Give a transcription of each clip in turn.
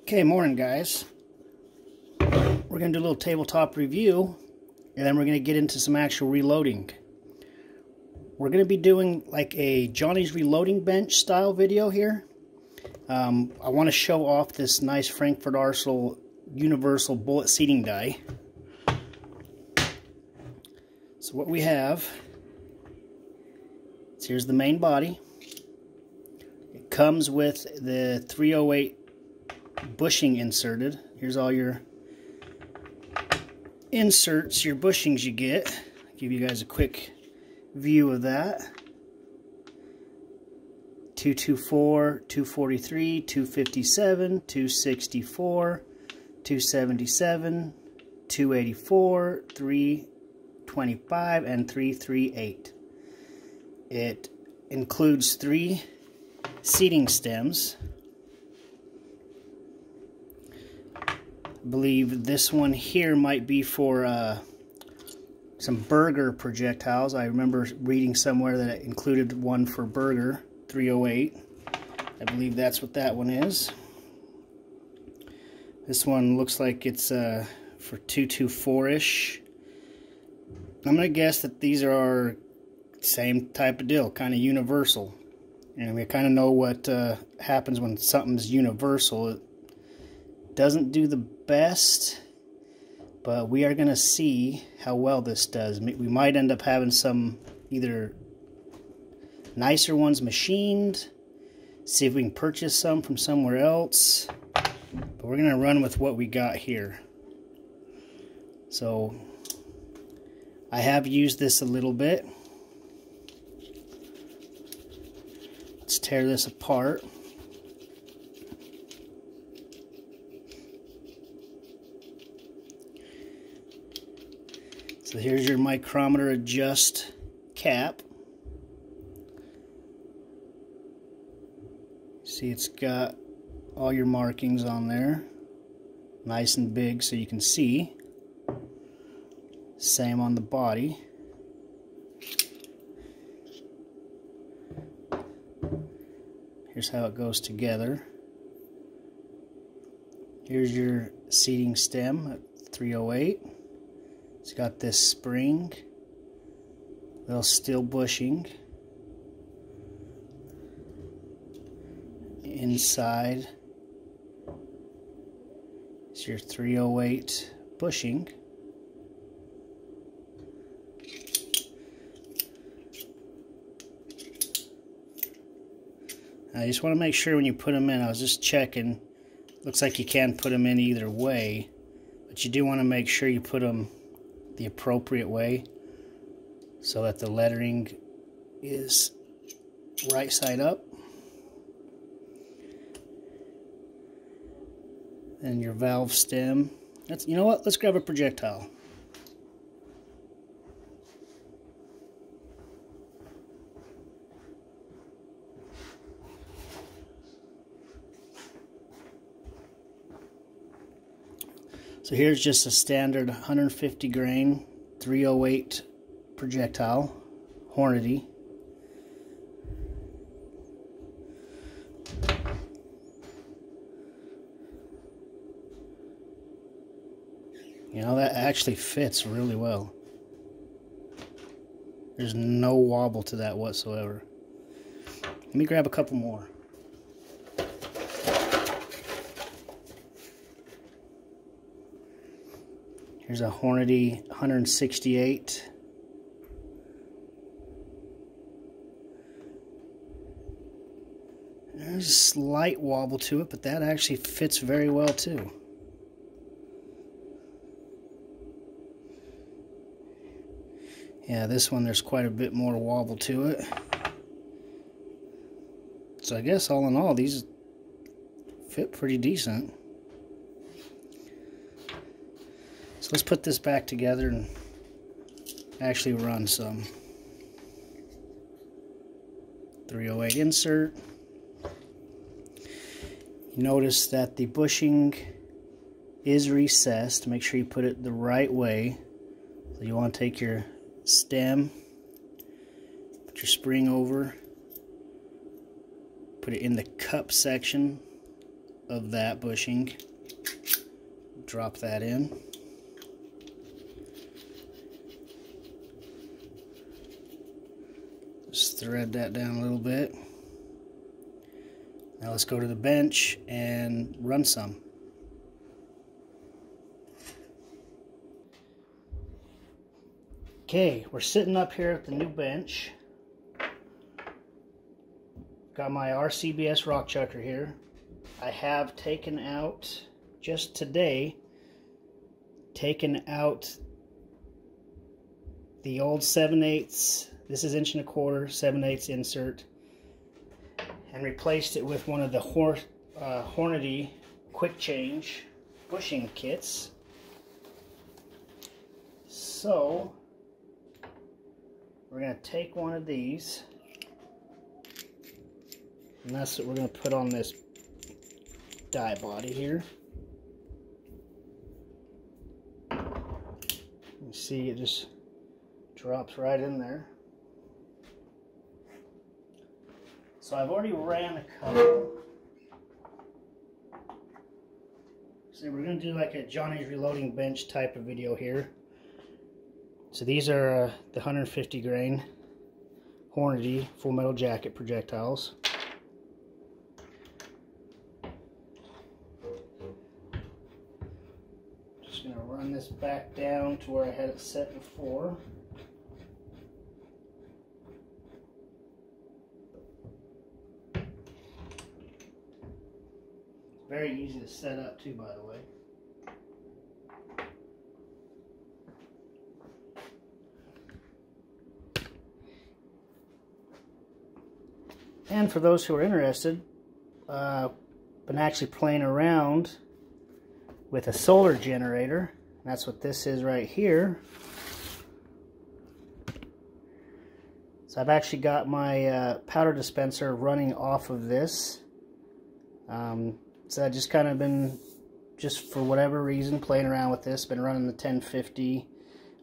Okay, morning guys. We're going to do a little tabletop review, and then we're going to get into some actual reloading. We're going to be doing like a Johnny's Reloading Bench style video here. I want to show off this nice FrankFord Arsenal Universal bullet seating die. So what we have is here's the main body. It comes with the 308 bushing inserted. Here's all your inserts, your bushings you get. I'll give you guys a quick view of that. 224, 243, 257, 264, 277, 284, 325, and 338. It includes 3 seating stems. I believe this one here might be for some burger projectiles. I remember reading somewhere that it included one for burger, 308. I believe that's what that one is. This one looks like it's for 224-ish. I'm going to guess that these are our same type of deal, kind of universal. And we kind of know what happens when something's universal. It doesn't do the best, but we are going to see how well this does. We might end up having some either nicer ones machined, see if we can purchase some from somewhere else, but we're going to run with what we got here. So I have used this a little bit. Let's tear this apart. So here's your micrometer adjust cap. See, it's got all your markings on there, nice and big so you can see. Same on the body. Here's how it goes together. Here's your seating stem at 308. It's got this spring, little steel bushing. Inside is your 308 bushing. I just want to make sure when you put them in, I was just checking, looks like you can put them in either way, but you do want to make sure you put them the appropriate way so that the lettering is right side up. And your valve stem. You know what? Let's grab a projectile. So here's just a standard 150 grain 308 projectile, Hornady. You know, that actually fits really well. There's no wobble to that whatsoever. Let me grab a couple more. Here's a Hornady 168. There's a slight wobble to it, but that actually fits very well too. Yeah, this one there's quite a bit more wobble to it. So I guess all in all, these fit pretty decent. So let's put this back together and actually run some. 308 insert. You notice that the bushing is recessed. Make sure you put it the right way. So you want to take your stem, put your spring over, put it in the cup section of that bushing. Drop that in. Just thread that down a little bit. Now let's go to the bench and run some. Okay, we're sitting up here at the new bench. Got my RCBS rock chucker here. I have taken out, just today, taken out the old 7/8, this is 1¼ inch, 7/8 insert, and replaced it with one of the Hornady quick change bushing kits. So we're going to take one of these, and that's what we're going to put on this die body here. You see it just drops right in there. So I've already ran a couple. So we're going to do like a Johnny's Reloading bench type of video here. So these are the 150 grain Hornady Full Metal Jacket projectiles. Just going to run this back down to where I had it set before. Very easy to set up too, by the way. And for those who are interested, been actually playing around with a solar generator. That's what this is right here. So I've actually got my powder dispenser running off of this. So I've just kind of been, just for whatever reason, playing around with this. Been running the 1050,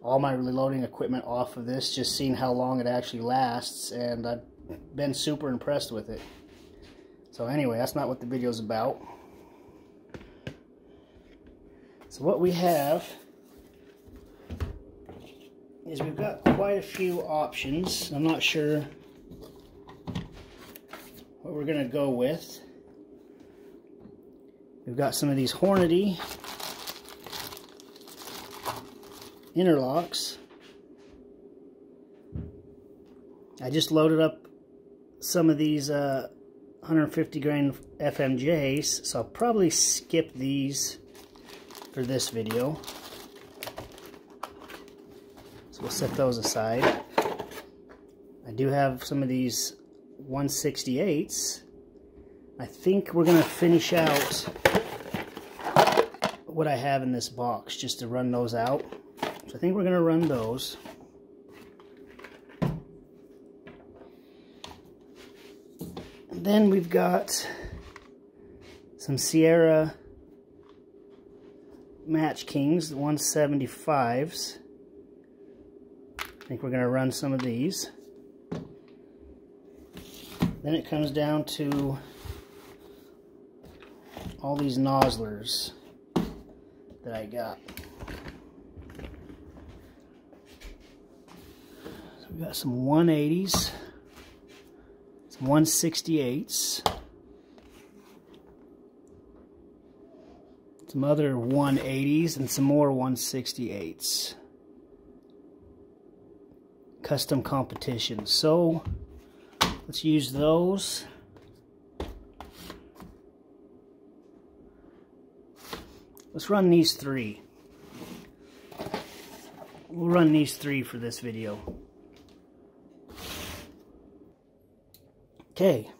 all my reloading equipment off of this, just seeing how long it actually lasts, and I've been super impressed with it. So anyway, that's not what the video is about. So what we have is we've got quite a few options. I'm not sure what we're going to go with. We've got some of these Hornady interlocks. I just loaded up some of these 150 grain FMJs, so I'll probably skip these for this video. So we'll set those aside. I do have some of these 168s. I think we're going to finish out what I have in this box just to run those out. So I think we're going to run those. And then we've got some Sierra Match Kings, the 175s. I think we're going to run some of these. Then it comes down to all these nozzlers that I got. So we got some 180s, some 168s, some other 180s, and some more 168s. Custom competition. So let's use those. Let's run these three. We'll run these three for this video. Okay,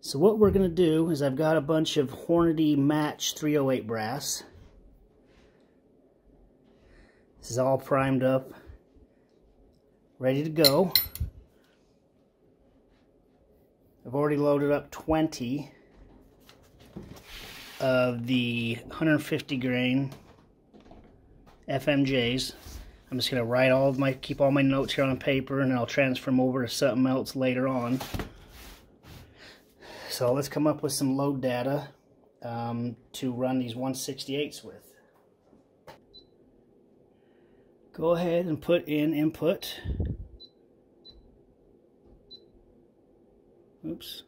so what we're going to do is I've got a bunch of Hornady Match 308 brass. This is all primed up, ready to go. I've already loaded up 20 of the 150 grain FMJs. I'm just going to write keep all my notes here on paper, and then I'll transfer them over to something else later on. So let's come up with some load data. to run these 1/68s with. Go ahead and put in input. Oops.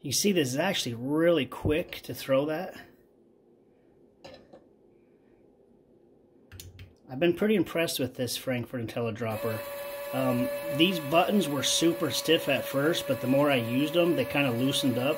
You see this is actually really quick to throw that. I've been pretty impressed with this FrankFord IntelliDropper. These buttons were super stiff at first, but the more I used them, they kind of loosened up.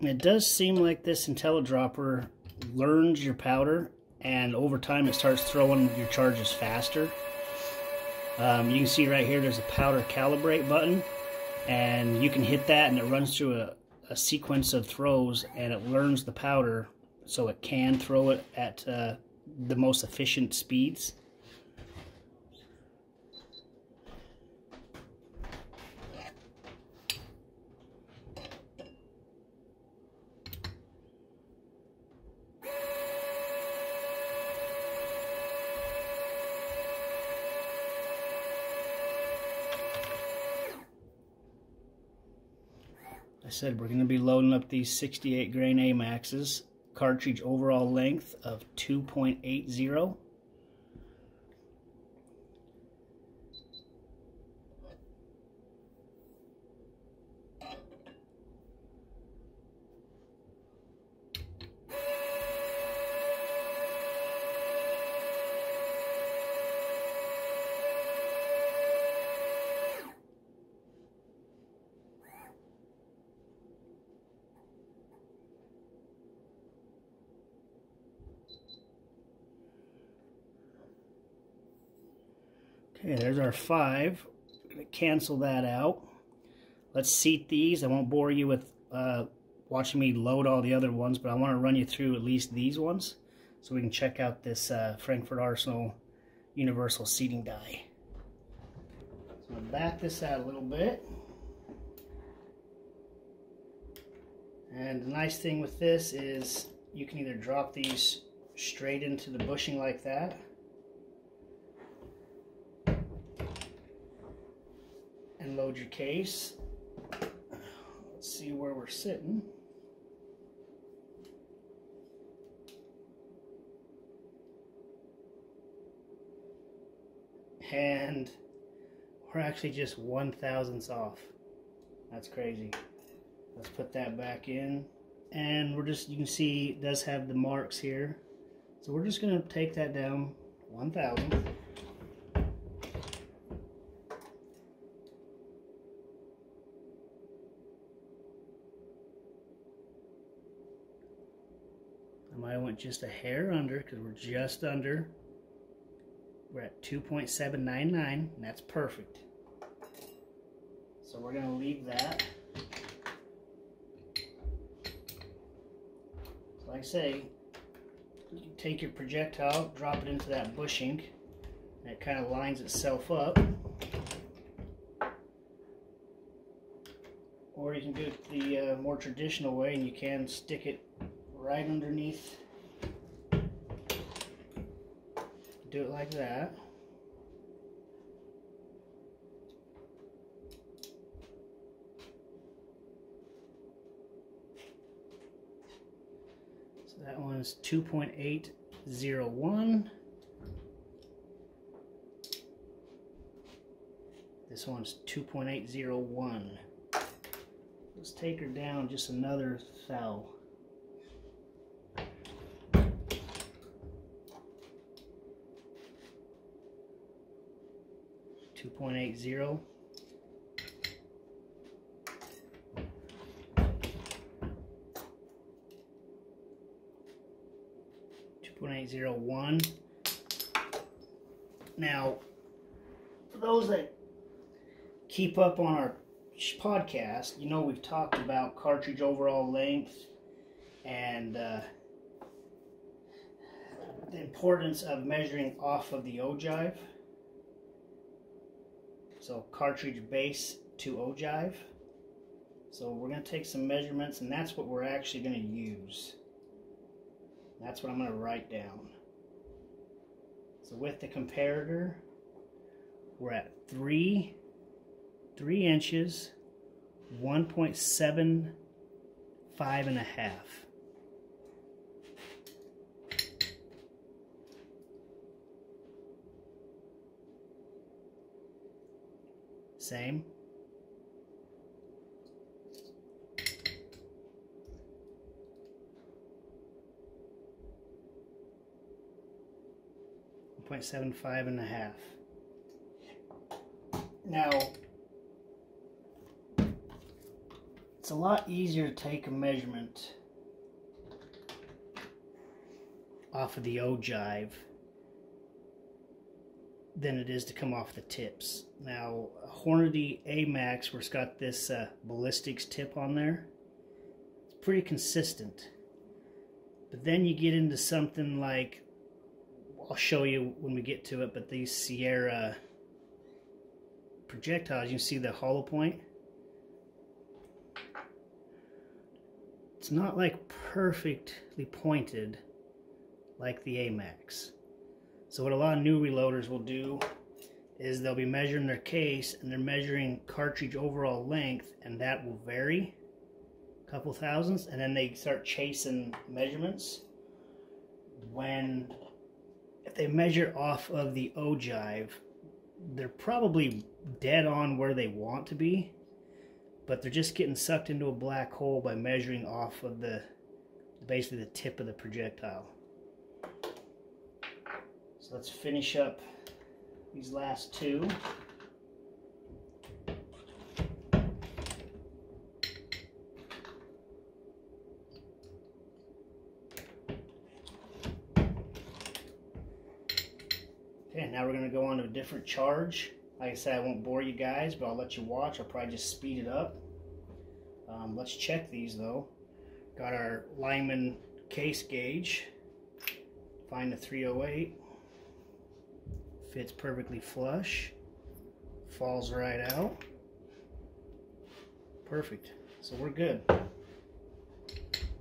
It does seem like this IntelliDropper learns your powder, and over time it starts throwing your charges faster. You can see right here there's a powder calibrate button, and you can hit that and it runs through a sequence of throws, and it learns the powder so it can throw it at the most efficient speeds. I said we're going to be loading up these 68 grain AMAXs, cartridge overall length of 2.80. Okay, there's our 5. I'm going to cancel that out. Let's seat these. I won't bore you with watching me load all the other ones, but I want to run you through at least these ones so we can check out this FrankFord Arsenal Universal seating die. So I'm going to back this out a little bit. And the nice thing with this is you can either drop these straight into the bushing like that, and load your case. Let's see where we're sitting. And we're actually just 1/1000th off. That's crazy. Let's put that back in. And we're just, you can see it does have the marks here. So we're just gonna take that down 1/1000th. I might have went just a hair under because we're just under. We're at 2.799, and that's perfect. So we're going to leave that. So like I say, you take your projectile, drop it into that bushing, and it kind of lines itself up. Or you can do it the more traditional way, and you can stick it right underneath. Do it like that. So that one is 2.801. This one's 2.801. Let's take her down just another thou. 2.80. .01. Now, for those that keep up on our podcast, you know we've talked about cartridge overall length and the importance of measuring off of the ogive. So cartridge base to ogive. So we're going to take some measurements, and that's what we're actually going to use. That's what I'm going to write down. So with the comparator, we're at 3 inches, 1.75 and a half. Same. .75 and a half. Now, it's a lot easier to take a measurement off of the ogive than it is to come off the tips. Now, Hornady A-Max, where it's got this ballistics tip on there, it's pretty consistent. But then you get into something like, I'll show you when we get to it, but these Sierra projectiles, you see the hollow point? It's not like perfectly pointed like the A-Max. So what a lot of new reloaders will do is they'll be measuring their case and they're measuring cartridge overall length, and that will vary a couple thousandths, and then they start chasing measurements. If they measure off of the ogive, they're probably dead on where they want to be, but they're just getting sucked into a black hole by measuring off of basically the tip of the projectile. So let's finish up these last two. Okay, now we're going to go on to a different charge. Like I said, I won't bore you guys, but I'll let you watch. I'll probably just speed it up. Let's check these though. Got our Lyman case gauge. Find the 308. Fits perfectly flush. Falls right out. Perfect. So we're good.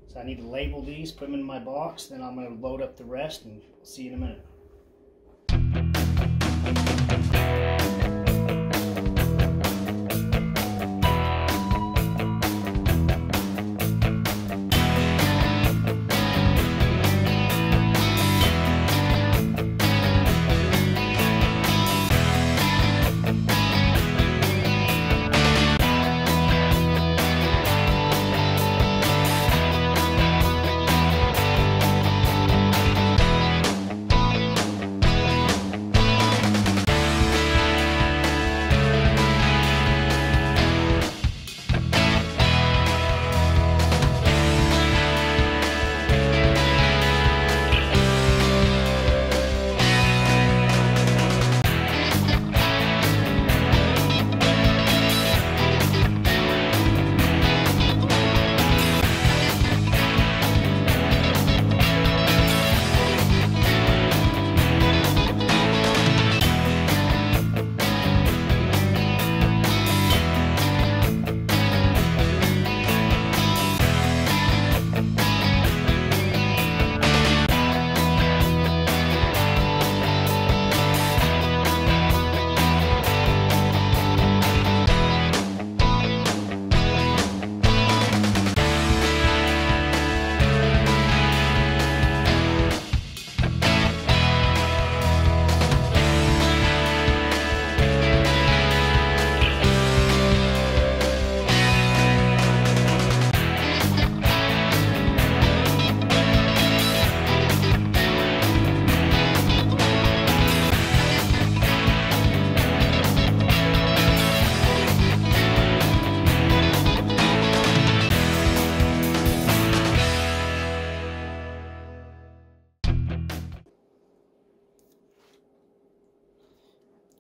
So I need to label these, put them in my box, then I'm going to load up the rest, and I'll see you in a minute.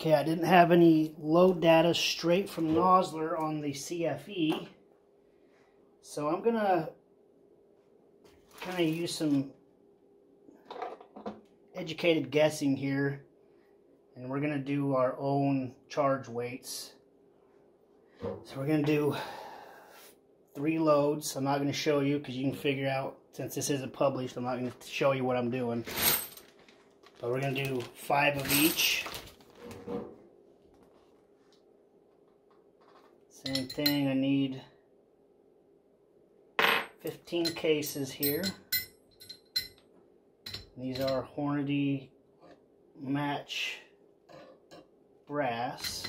Okay, I didn't have any load data straight from Nosler on the CFE, so I'm gonna kind of use some educated guessing here, and we're gonna do our own charge weights. So we're gonna do 3 loads. I'm not gonna show you because you can figure out, since this isn't published, I'm not gonna show you what I'm doing. But we're gonna do 5 of each. Same thing, I need 15 cases here. These are Hornady match brass.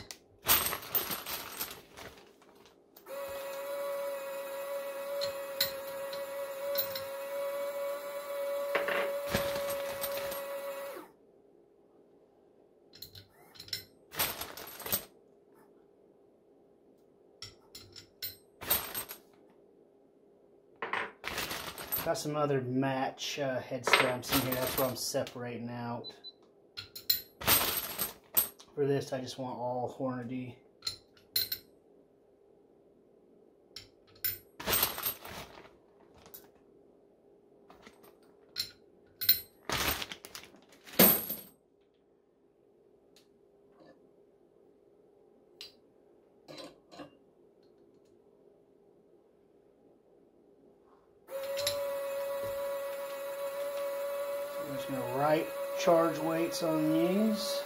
Got some other match head stamps in here. That's what I'm separating out. For this, I just want all Hornady. I'm just going to write charge weights on these.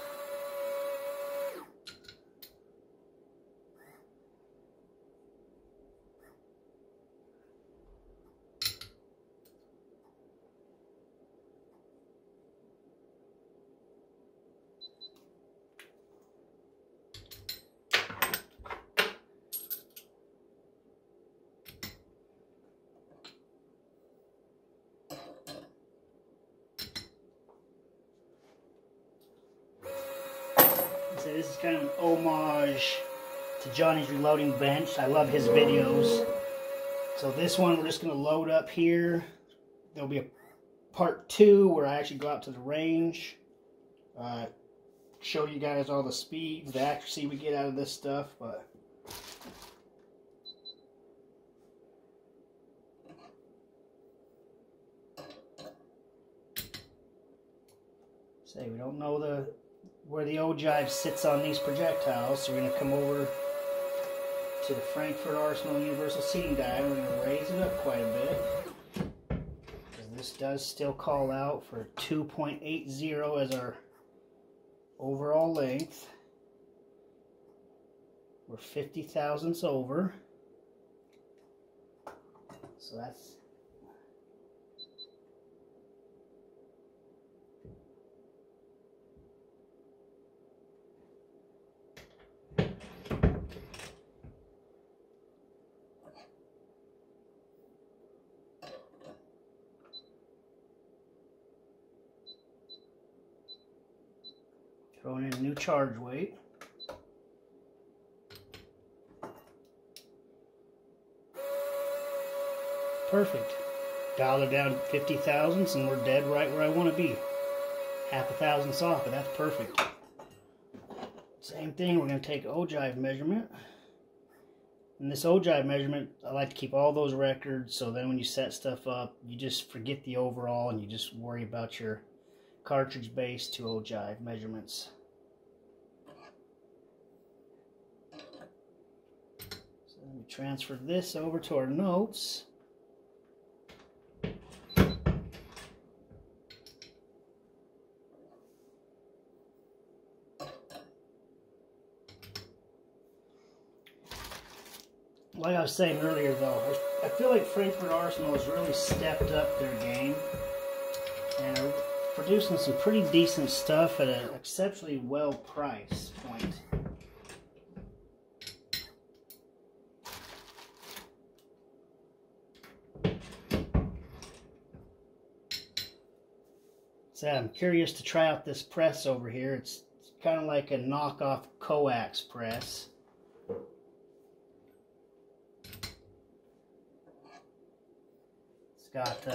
So this is kind of an homage to Johnny's Reloading Bench. I love his videos. So this one we're just going to load up here. There'll be a part 2 where I actually go out to the range. Show you guys all the speeds, the accuracy we get out of this stuff. But say we don't know where the ogive sits on these projectiles, so we're going to come over to the FrankFord Arsenal Universal seating dial. We're going to raise it up quite a bit, because this does still call out for 2.80 as our overall length. We're 50 thousandths over, so that's throwing in a new charge weight. Perfect. Dial it down 50 thousandths and we're dead right where I want to be. Half a thousandths off, but that's perfect. Same thing, we're going to take ogive measurement. And this ogive measurement, I like to keep all those records, so then when you set stuff up, you just forget the overall and you just worry about your cartridge base to ogive measurements. So let me transfer this over to our notes. Like I was saying earlier though, I feel like FrankFord Arsenal has really stepped up their game and are producing some pretty decent stuff at an exceptionally well price point. So I'm curious to try out this press over here. It's kind of like a knockoff coax press. It's got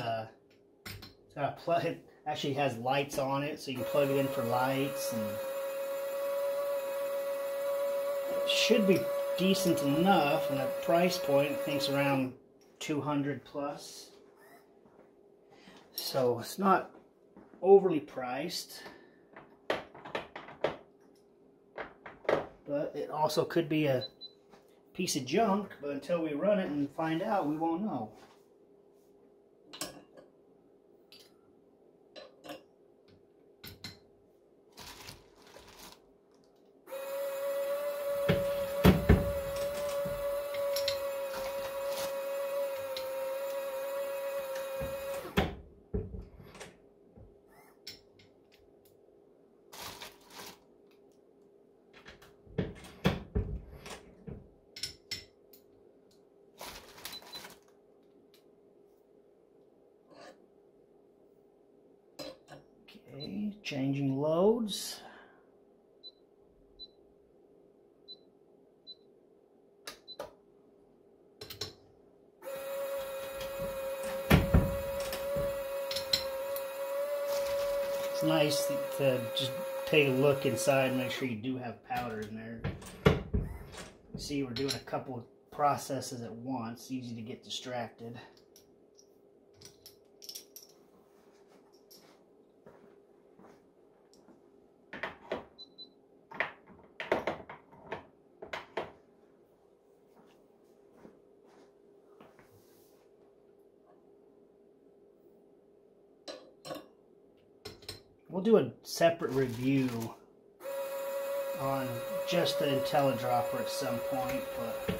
a plug. It actually has lights on it, so you can plug it in for lights. And should be decent enough, and the price point I think's around 200 plus. So it's not overly priced, but it also could be a piece of junk, but until we run it and find out, we won't know. Okay, changing loads. It's nice to just take a look inside and make sure you do have powder in there. See, we're doing a couple of processes at once, easy to get distracted. We'll do a separate review on just the IntelliDropper at some point, but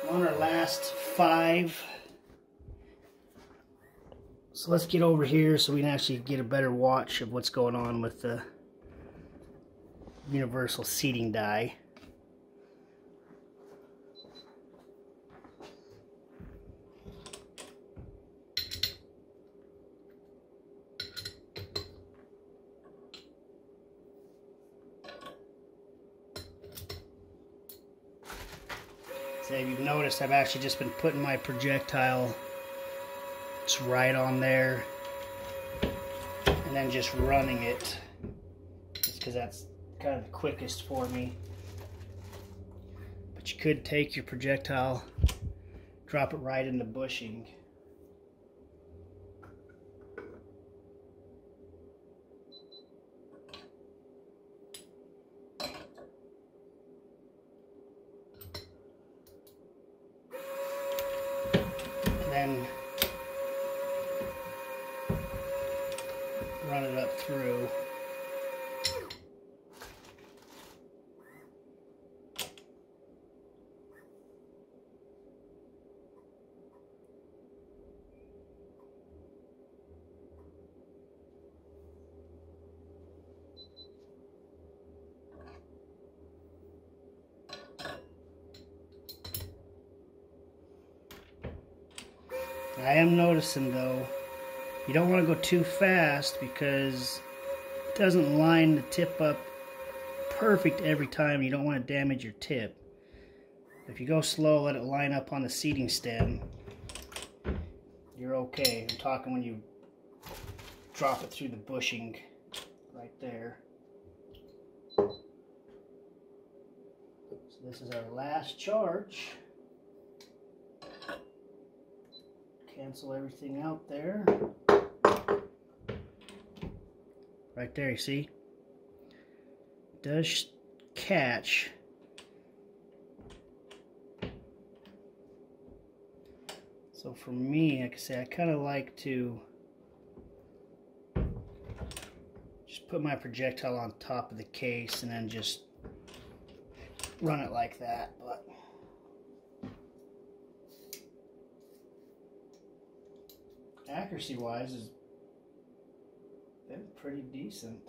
on our last 5. So let's get over here so we can actually get a better watch of what's going on with the Universal seating die. So if you've noticed, I've actually just been putting my projectile just right on there and then just running it, just because that's kind of the quickest for me. But you could take your projectile, drop it right in the bushing. Then run it up through. I am noticing though, you don't want to go too fast because it doesn't line the tip up perfect every time. You don't want to damage your tip. If you go slow, let it line up on the seating stem, you're okay. I'm talking when you drop it through the bushing right there. So this is our last charge. Cancel everything out there. Right there, you see? It does catch. So for me, like I say, I kind of like to just put my projectile on top of the case and then just run it like that. But accuracy wise has been pretty decent.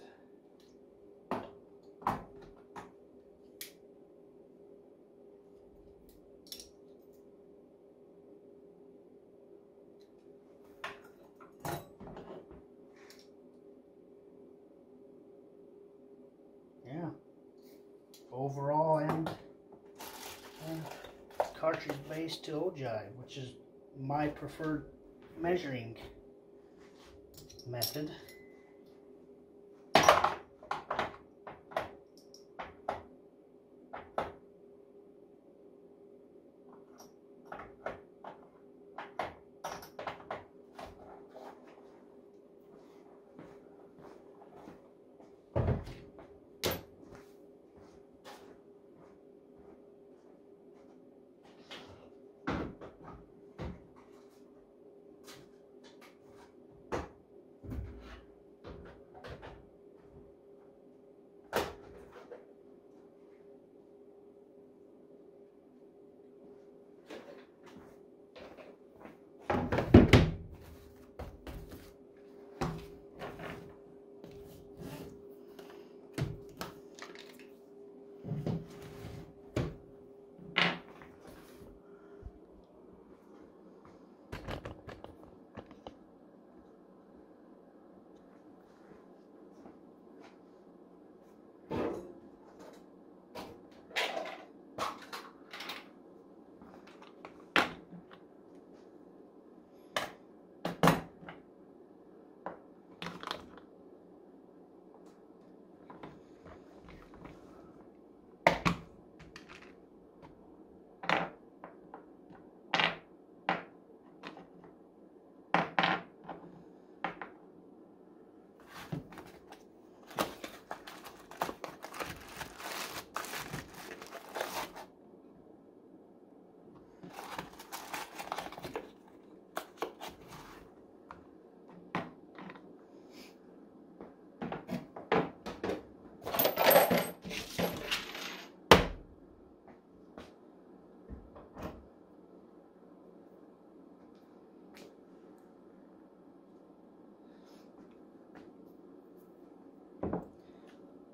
Yeah, overall and cartridge based tool jibe, which is my preferred measuring method.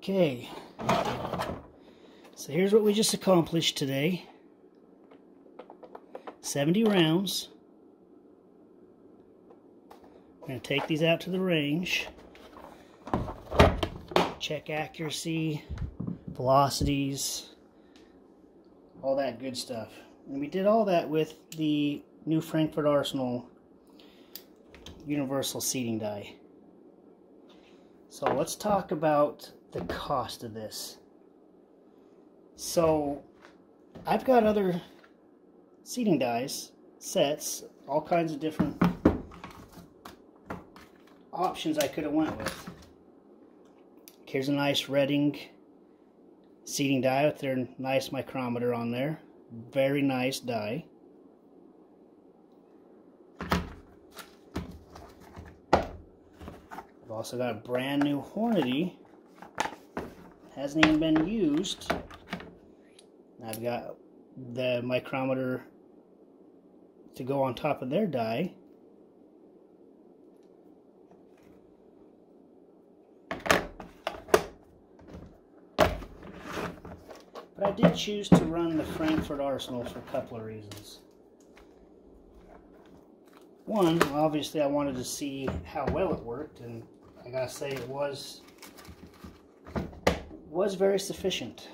Okay, so here's what we just accomplished today. 70 rounds. I'm going to take these out to the range, check accuracy, velocities, all that good stuff. And we did all that with the new FrankFord Arsenal Universal seating die. So let's talk about the cost of this. So I've got other seating dies, sets, all kinds of different options I could have went with. Here's a nice Reading seating die with their nice micrometer on there. Very nice die. I've also got a brand new Hornady. Hasn't even been used. I've got the micrometer to go on top of their die. But I did choose to run the FrankFord Arsenal for a couple of reasons. One, obviously I wanted to see how well it worked, and I gotta say it was very sufficient.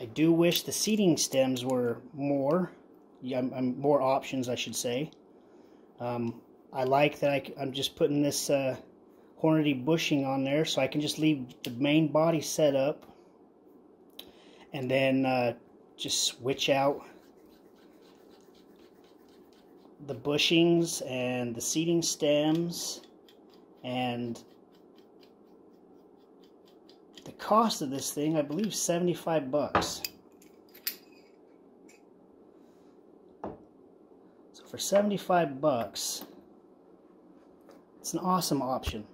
I do wish the seating stems were more options, I should say. I like that I'm just putting this Hornady bushing on there, so I can just leave the main body set up and then just switch out the bushings and the seating stems. And the cost of this thing, I believe, $75. So for $75, it's an awesome option.